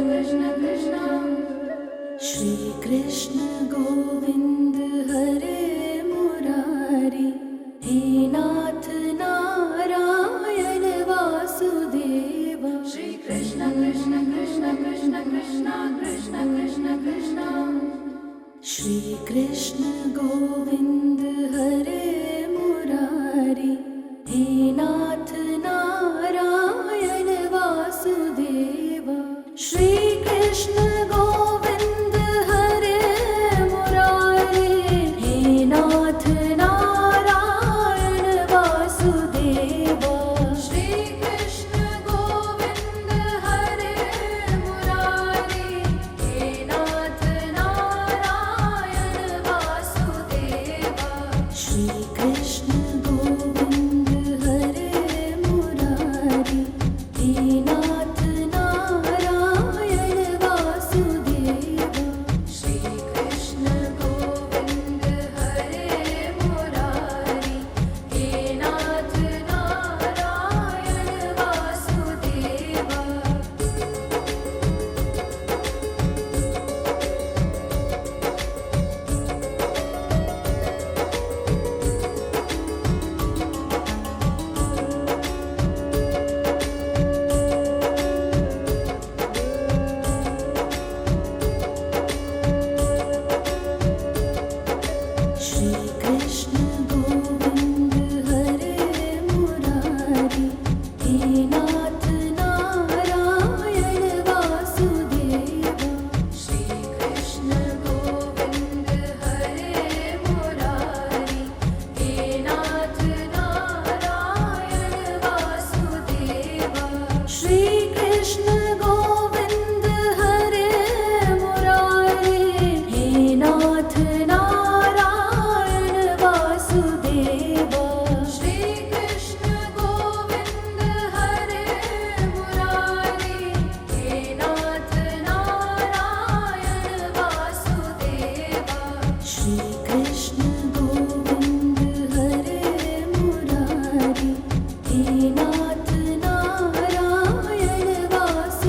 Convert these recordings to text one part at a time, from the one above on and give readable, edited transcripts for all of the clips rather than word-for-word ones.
कृष्ण कृष्ण श्री कृष्ण गोविंद हरे मुरारी, हे नाथ नारायण वासुदेव। श्री कृष्ण कृष्ण कृष्ण कृष्ण कृष्ण कृष्ण कृष्ण कृष्ण श्री कृष्ण गोविंद हरे मुरारी, हे नाथ नारायण वासुदेव। श्री कृष्ण गोविंद हरे मुरारी, हे नाथ नारायण वासुदेव। श्री कृष्ण गोविंद हरे मुरारी, हे नाथ नारायण वासुदेव। श्री कृष्ण गोविंद हरे मुरारी, हे नाथ नारायण वासुदेव। श्री कृष्ण गोविंद हरे मुरारी, हे नाथ नारायण वासुदेव। श्री कृष्ण गोविंद हरे मुरारी, हे नाथ नारायण वासुदेव। श्री कृष्ण गोविंद हरे मुरारी, हे नाथ नारायण वासुदेव। श्री कृष्ण गोविंद हरे मुरारी, हे नाथ नारायण वासुदेव। श्री कृष्ण गोविंद हरे मुरारी, हे नाथ नारायण वासुदेव। श्री कृष्ण गोविंद हरे मुरारी, हे नाथ नारायण वासुदेव।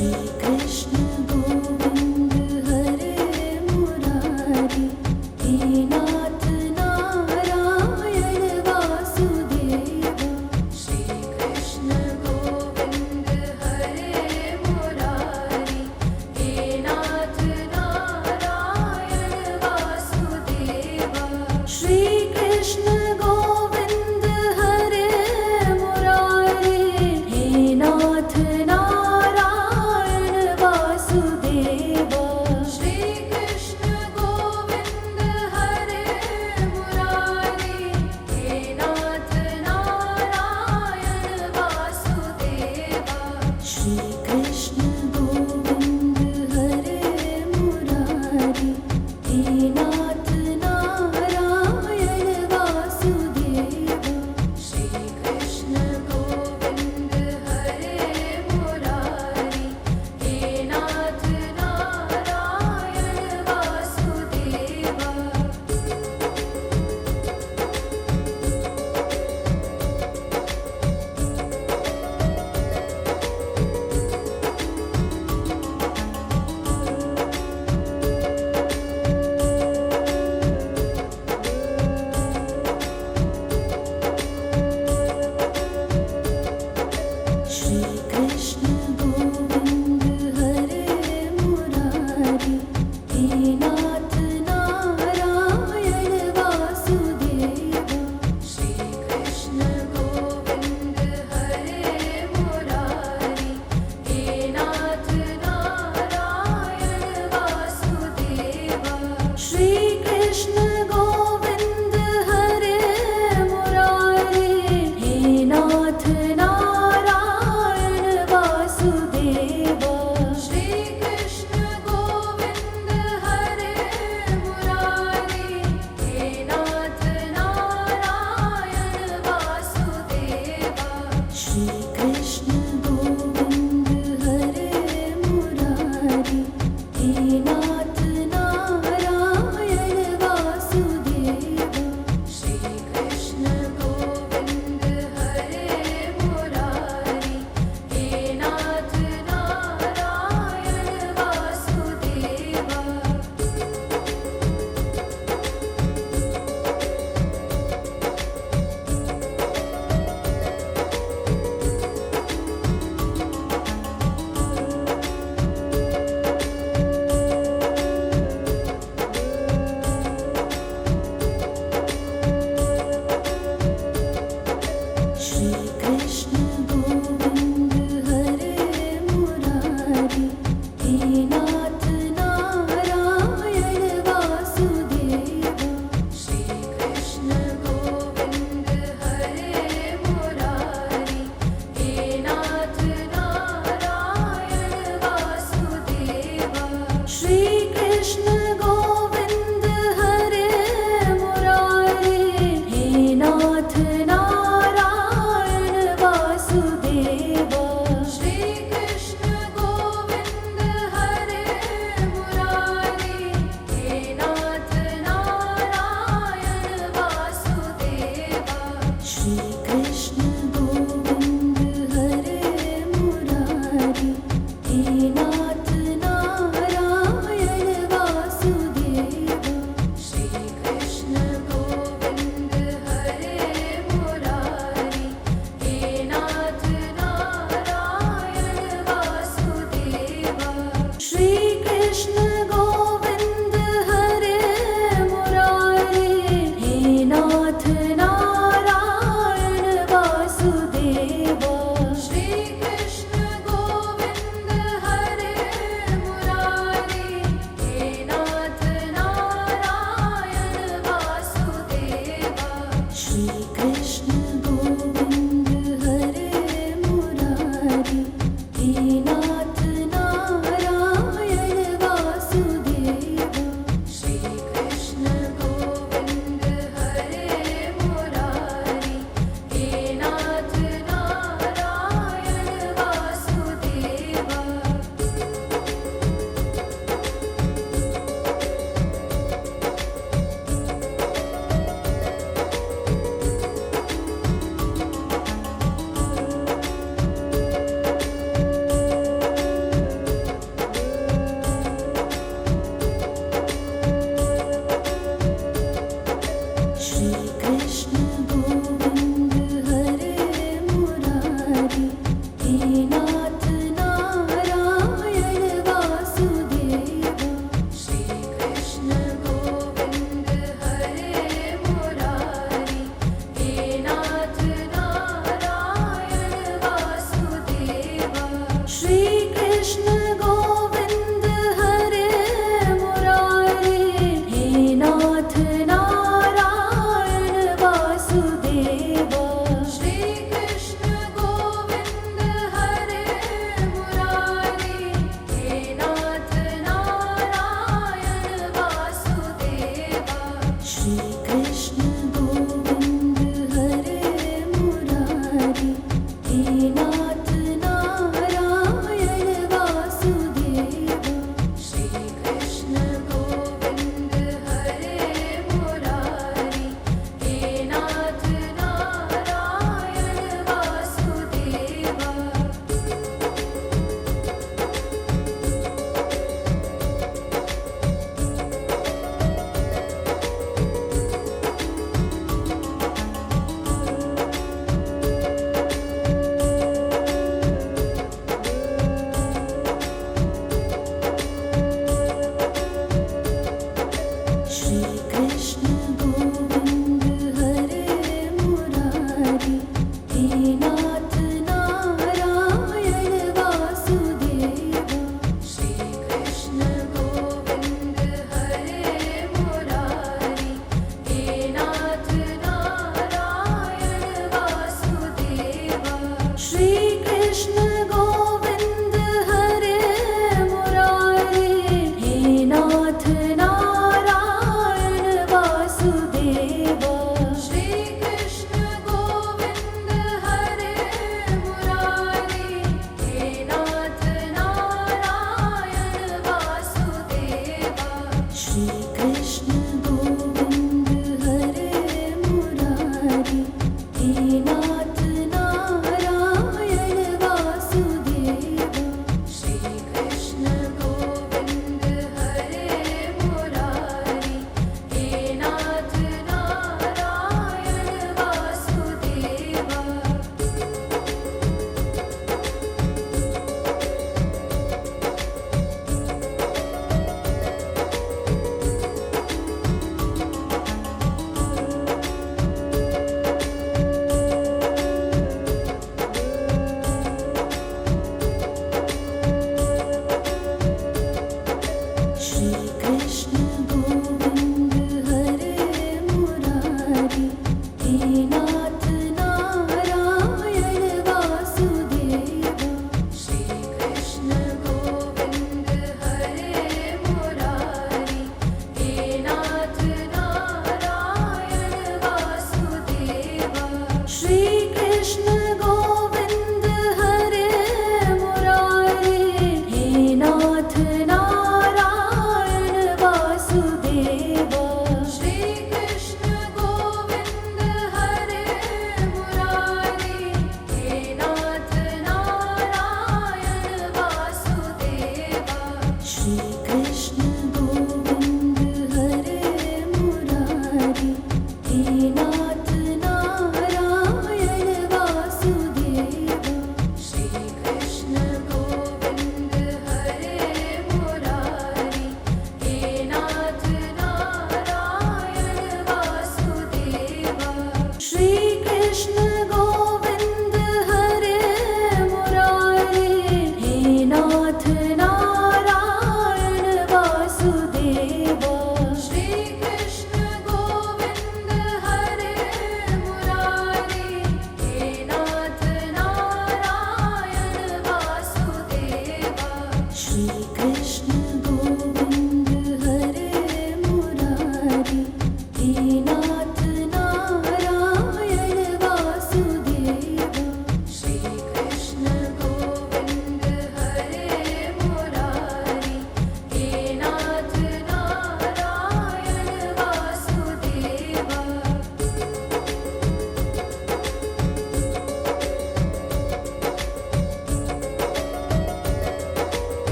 श्री कृष्ण गोविंद हरे मुरारी, हे नाथ नारायण वासुदेवा। श्री कृष्ण गोविंद हरे मुरारी, हे नाथ नारायण वासुदेवा। श्री कृष्ण गोविंद हरे मुरारी, हे नाथ नारायण वासुदेवा। श्री कृष्ण गोविंद हरे मुरारी, हे नाथ नारायण वासुदेवा। श्री कृष्ण गोविंद हरे मुरारी, हे नाथ नारायण वासुदेवा। श्री कृष्ण गोविंद हरे मुरारी, हे नाथ नारायण वासुदेवा। श्री कृष्ण गोविंद हरे मुरारी, हे नाथ नारायण वासुदेवा। श्री कृष्ण गोविंद हरे मुरारी, हे नाथ नारायण वासुदेवा। श्री कृष्ण गोविंद हरे मुरारी, हे नाथ नारायण वासुदेवा।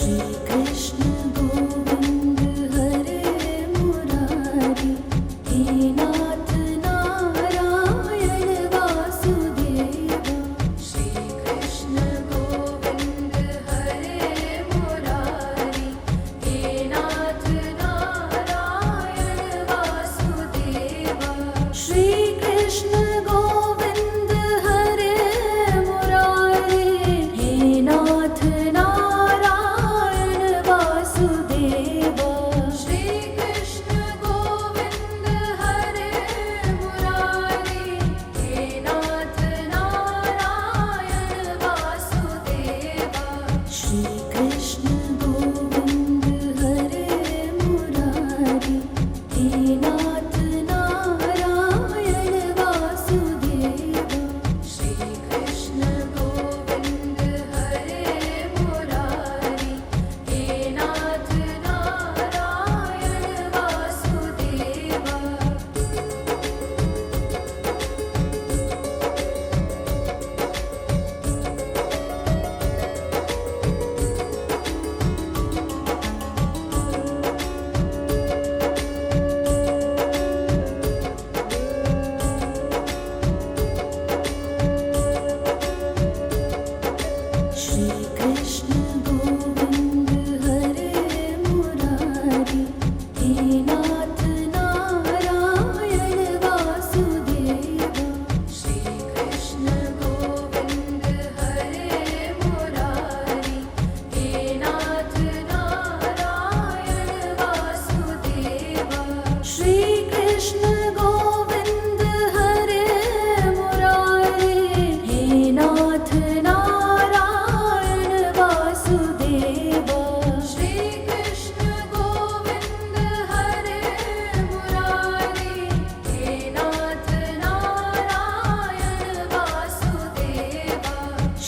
श्री कृष्ण गोविंद हरे मुरारी, हे नाथ नारायण वासुदेवा। श्री कृष्ण गोविंद हरे मुरारी, हे नाथ नारायण वासुदेवा। श्री कृष्ण गोविंद हरे मुरारी, हे नाथ नारायण वासुदेवा। श्री कृष्ण गोविंद हरे मुरारी, हे नाथ नारायण वासुदेवा। श्री कृष्ण गोविंद हरे मुरारी, हे नाथ नारायण वासुदेवा। श्री कृष्ण गोविंद हरे मुरारी, हे नाथ नारायण वासुदेवा। श्री कृष्ण गोविंद हरे मुरारी, हे नाथ नारायण वासुदेवा। श्री कृष्ण गोविंद हरे मुरारी, हे नाथ नारायण वासुदेवा। श्री कृष्ण गोविंद हरे मुरारी, हे नाथ नारायण वासुदेवा। श्री कृष्ण गोविंद हरे मुरारी, हे नाथ नारायण वासुदेवा।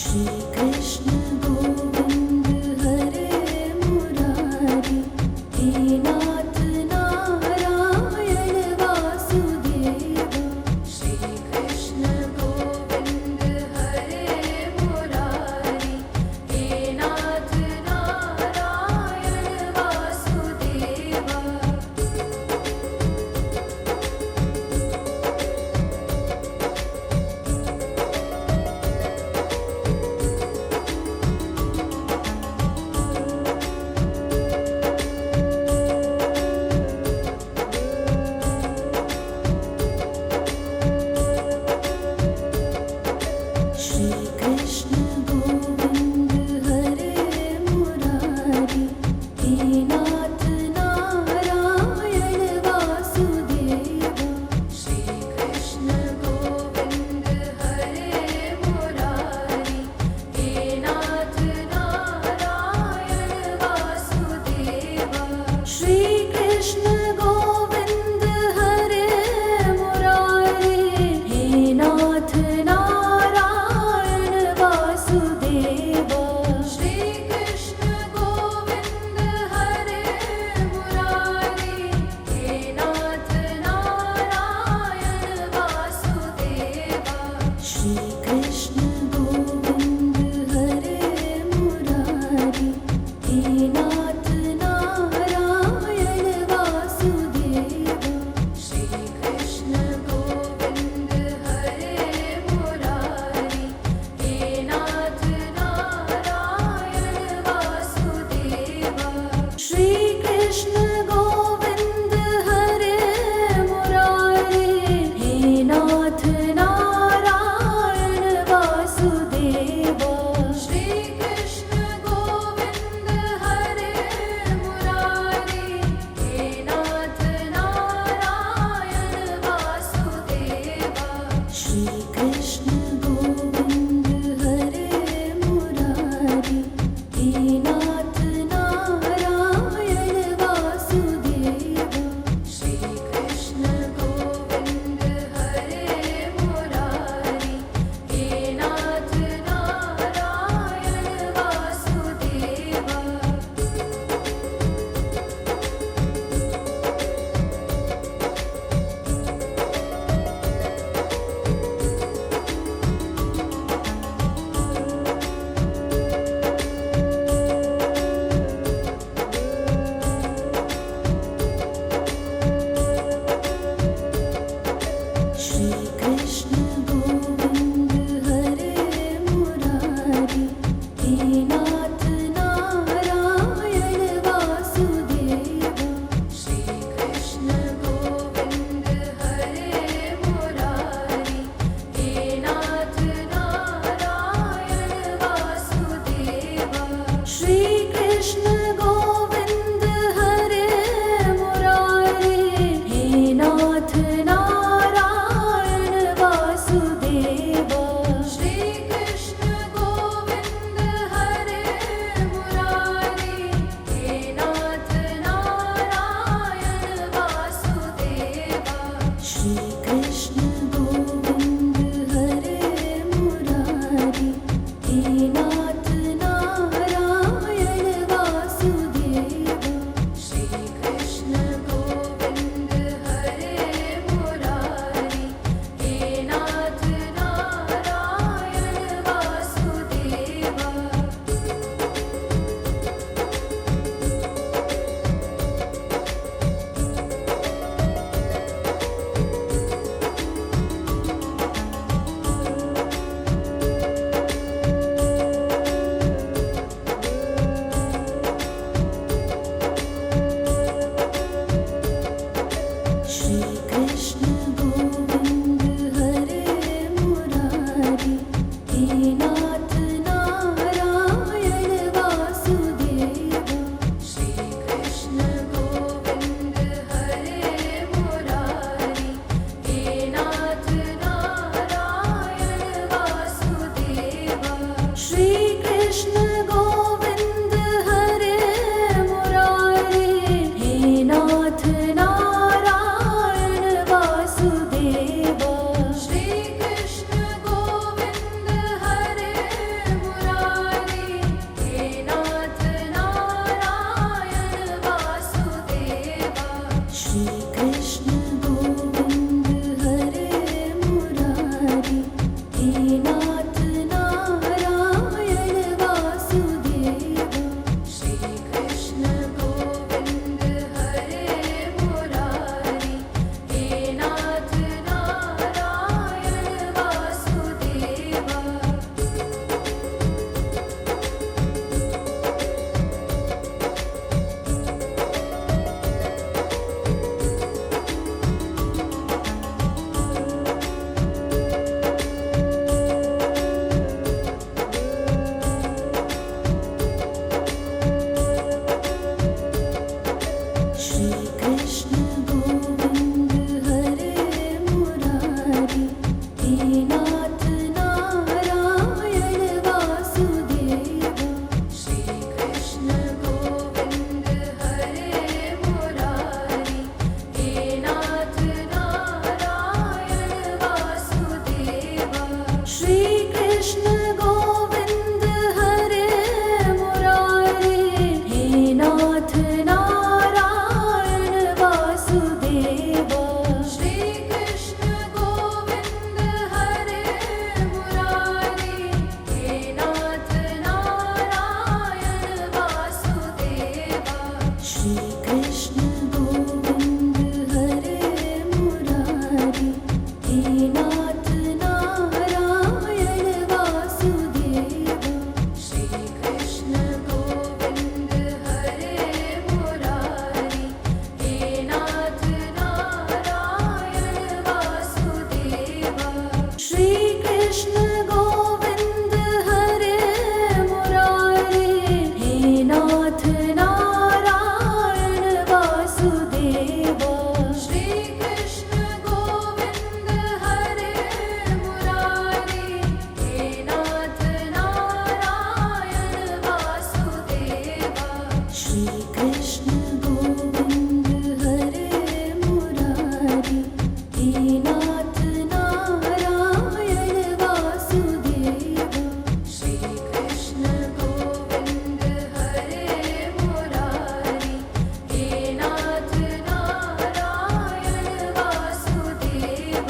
श्री कृष्ण गोविंद हरे मुरारी, हे नाथ नारायण वासुदेवा। श्री कृष्ण गोविंद हरे मुरारी, हे नाथ नारायण वासुदेवा। श्री कृष्ण गोविंद हरे मुरारी, हे नाथ नारायण वासुदेवा। श्री कृष्ण गोविंद हरे मुरारी, हे नाथ नारायण वासुदेवा। श्री कृष्ण गोविंद हरे मुरारी, हे नाथ नारायण वासुदेवा। श्री कृष्ण गोविंद हरे मुरारी, हे नाथ नारायण वासुदेवा। श्री कृष्ण गोविंद हरे मुरारी, हे नाथ नारायण वासुदेवा। श्री कृष्ण गोविंद हरे मुरारी, हे नाथ नारायण वासुदेवा। श्री कृष्ण गोविंद हरे मुरारी, हे नाथ नारायण वासुदेवा। श्री कृष्ण गोविंद हरे श्री कृष्ण गोविंद हरे मुरारी हे नाथ नारायण वासुदेव श्री कृष्ण गोविंद हरे मुरारी हे नाथ नारायण वासुदेव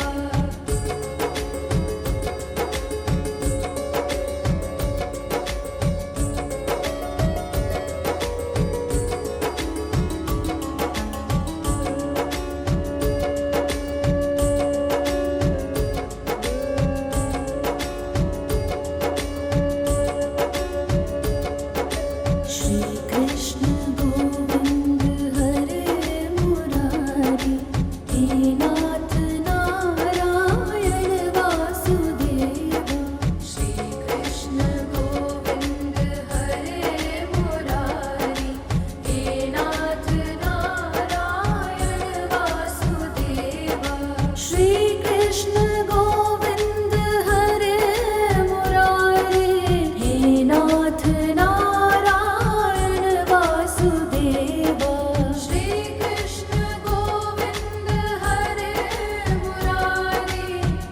श्री कृष्ण गोविंद हरे मुरारी हे नाथ नारायण वासुदेव श्री कृष्ण गोविंद हरे मुरारी हे नाथ नारायण वासुदेव श्री कृष्ण गोविंद हरे मुरारी हे नाथ नारायण वासुदेव श्री कृष्ण गोविंद हरे मुरारी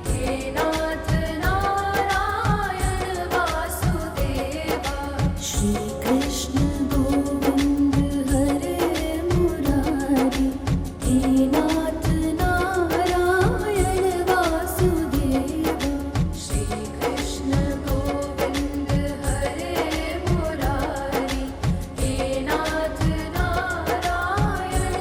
हे नाथ नारायण वासुदेव श्री कृष्ण गोविंद हरे मुरारी हे नाथ नारायण वासुदेव श्री कृष्ण गोविंद हरे मुरारी हे नाथ नारायण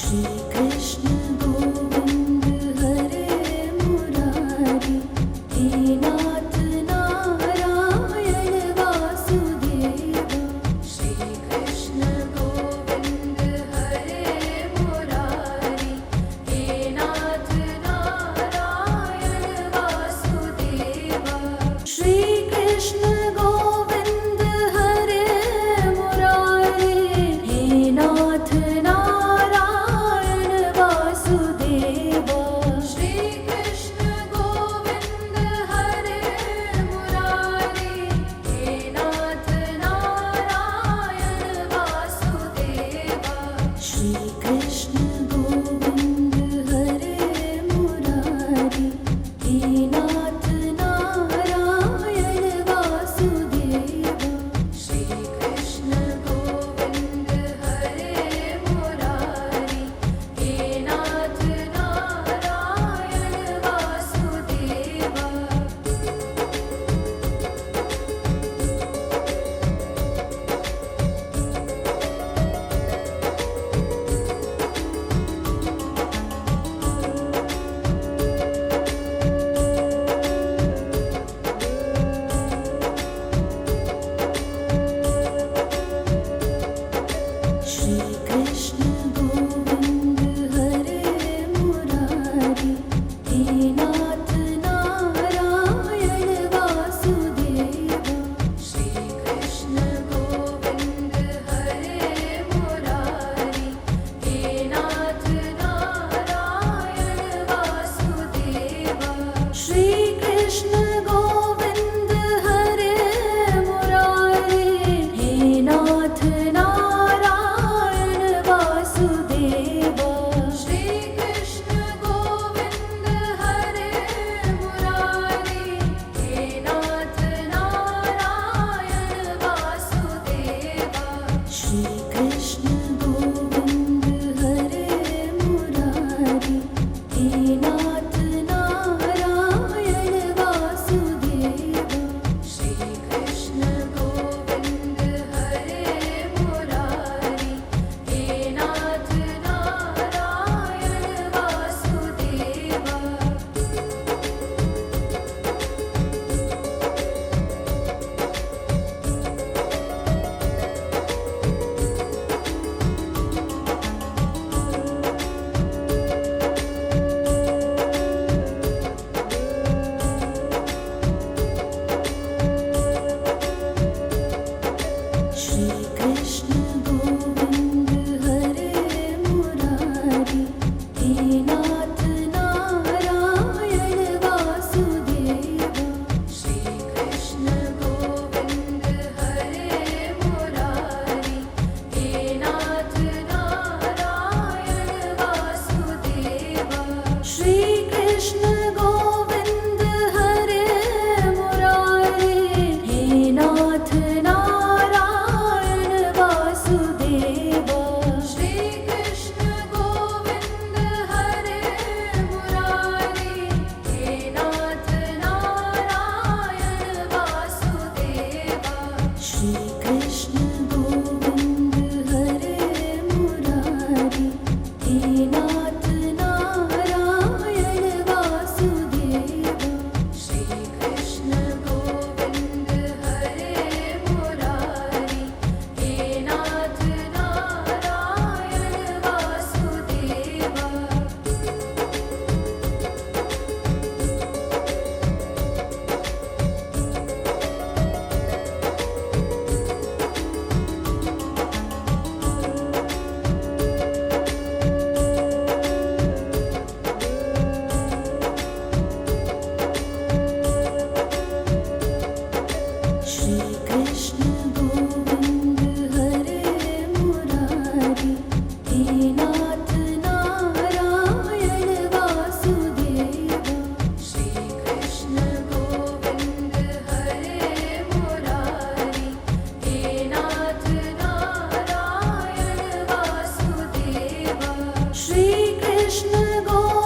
श्री कृष्ण गोविंद हरे मुरारी, हे नाथ नारायण वासुदेव। श्री कृष्ण गोविंद हरे मुरारी, हे नाथ नारायण वासुदेव। श्री कृष्ण गोविंद हरे मुरारी, हे नाथ नारायण वासुदेव। श्री कृष्ण गोविंद हरे मुरारी, हे नाथ नारायण वासुदेव। श्री कृष्ण गोविंद हरे मुरारी, हे नाथ नारायण वासुदेव। श्री कृष्ण गोविंद हरे मुरारी, हे नाथ नारायण वासुदेव। श्री कृष्ण गोविंद हरे मुरारी, हे नाथ नारायण वासुदेव। श्री कृष्ण गोविंद हरे मुरारी, हे नाथ नारायण वासुदेव। श्री कृष्ण गोविंद हरे मुरारी, हे नाथ नारायण वासुदेव। श्री कृष्ण गोविंद हरे मुरारी, हे नाथ नारायण वासुदेव। श्री कृष्ण गोविंद हरे मुरारी, हे नाथ नारायण वासुदेव। श्री कृष्ण गोविंद हरे मुरारी, हे नाथ नारायण वासुदेव। श्री कृष्ण गोविंद हरे मुरारी, हे नाथ नारायण वासुदेव। श्री कृष्ण गोविंद हरे मुरारी, हे नाथ नारायण वासुदेव। श्री कृष्ण गोविंद हरे मुरारी, हे नाथ नारायण वासुदेव। श्री कृष्ण गोविंद हरे मुरारी, हे नाथ नारायण वासुदेव। श्री कृष्ण गोविंद हरे मुरारी, हे नाथ नारायण वासुदेव। श्री कृष्ण गोविंद हरे मुरारी, हे नाथ नारायण वासुदेव। श्री कृष्ण गोविंद हरे मुरारी, हे नाथ नारायण वासुदेव। श्री कृष्ण गोविंद हरे मुरारी, हे नाथ नारायण वासुदेव। श्री कृष्ण गोविंद